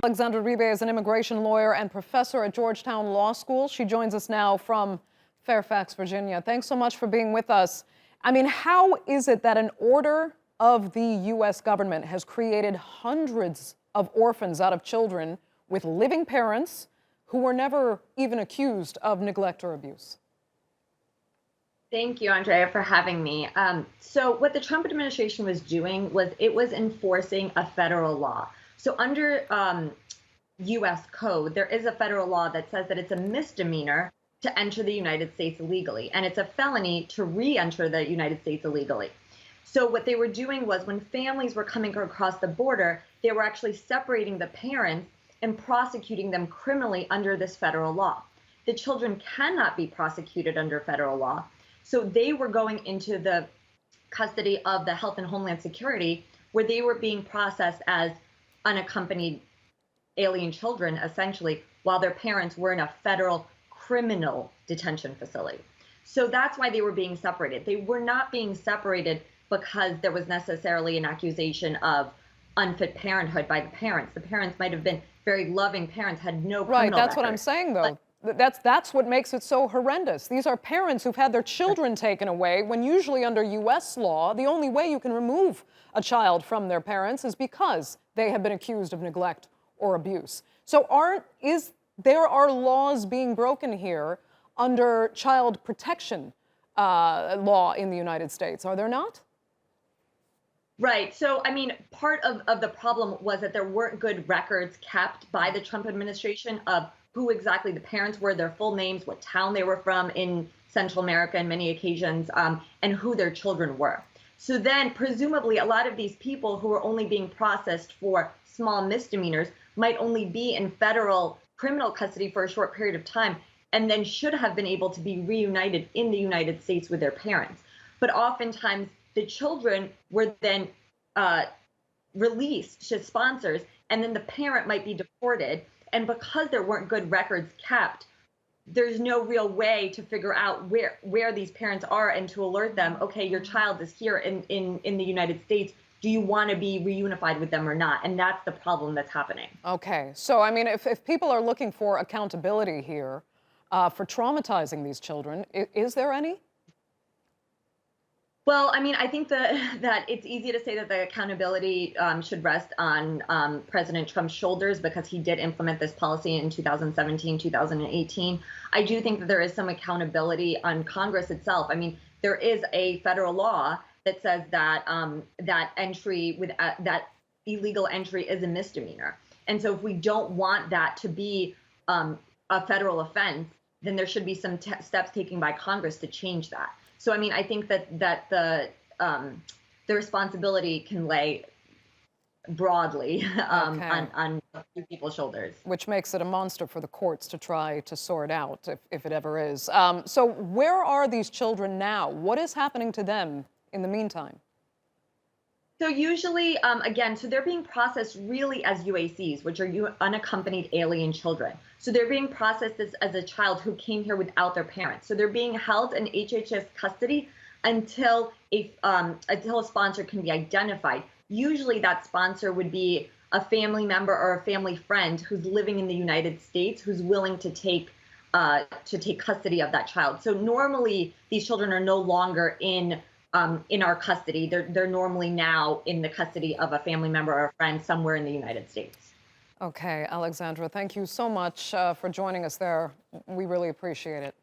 Alexandra Ribe is an immigration lawyer and professor at Georgetown Law School. She joins us now from Fairfax, Virginia. Thanks so much for being with us. I mean, how is it that an order of the U.S. government has created hundreds of orphans out of children with living parents who were never even accused of neglect or abuse? Thank you, Andrea, for having me. So what the Trump administration was doing was it was enforcing a federal law. So under U.S. code, there is a federal law that says that it's a misdemeanor to enter the United States illegally, and it's a felony to re-enter the United States illegally. So what they were doing was when families were coming across the border, they were actually separating the parents and prosecuting them criminally under this federal law. The children cannot be prosecuted under federal law. So they were going into the custody of the Health and Homeland Security, where they were being processed as unaccompanied alien children, essentially, while their parents were in a federal criminal detention facility. So that's why they were being separated. They were not being separated because there was necessarily an accusation of unfit parenthood by the parents. The parents might have been very loving parents, had no criminal Right, that's record. what I'm saying, though. That's what makes it so horrendous. These are parents who've had their children taken away, when usually under U.S. law, the only way you can remove a child from their parents is because they have been accused of neglect or abuse. So there are laws being broken here under child protection law in the United States, are there not? Right. So, I mean, part of the problem was that there weren't good records kept by the Trump administration of who exactly the parents were, their full names, what town they were from in Central America on many occasions, and who their children were. So then, presumably, a lot of these people who were only being processed for small misdemeanors might only be in federal criminal custody for a short period of time, and then should have been able to be reunited in the United States with their parents. But oftentimes, the children were then released to sponsors, and then the parent might be deported. And because there weren't good records kept, there's no real way to figure out where these parents are and to alert them, okay, your child is here in the United States. Do you want to be reunified with them or not? And that's the problem that's happening. Okay, so I mean, if people are looking for accountability here for traumatizing these children, is there any? Well, I mean, I think that it's easy to say that the accountability should rest on President Trump's shoulders because he did implement this policy in 2017, 2018. I do think that there is some accountability on Congress itself. I mean, there is a federal law that says that that illegal entry is a misdemeanor. And so if we don't want that to be a federal offense, then there should be some steps taken by Congress to change that. So, I mean, I think that the responsibility can lay broadly on a few people's shoulders. Which makes it a monster for the courts to try to sort out, if it ever is. So where are these children now? What is happening to them in the meantime? So usually, again, so they're being processed really as UACs, which are unaccompanied alien children. So they're being processed as a child who came here without their parents. So they're being held in HHS custody until a sponsor can be identified. Usually that sponsor would be a family member or a family friend who's living in the United States, who's willing to take custody of that child. So normally these children are no longer in our custody. They're normally now in the custody of a family member or a friend somewhere in the United States. Okay, Alexandra, thank you so much for joining us there. We really appreciate it.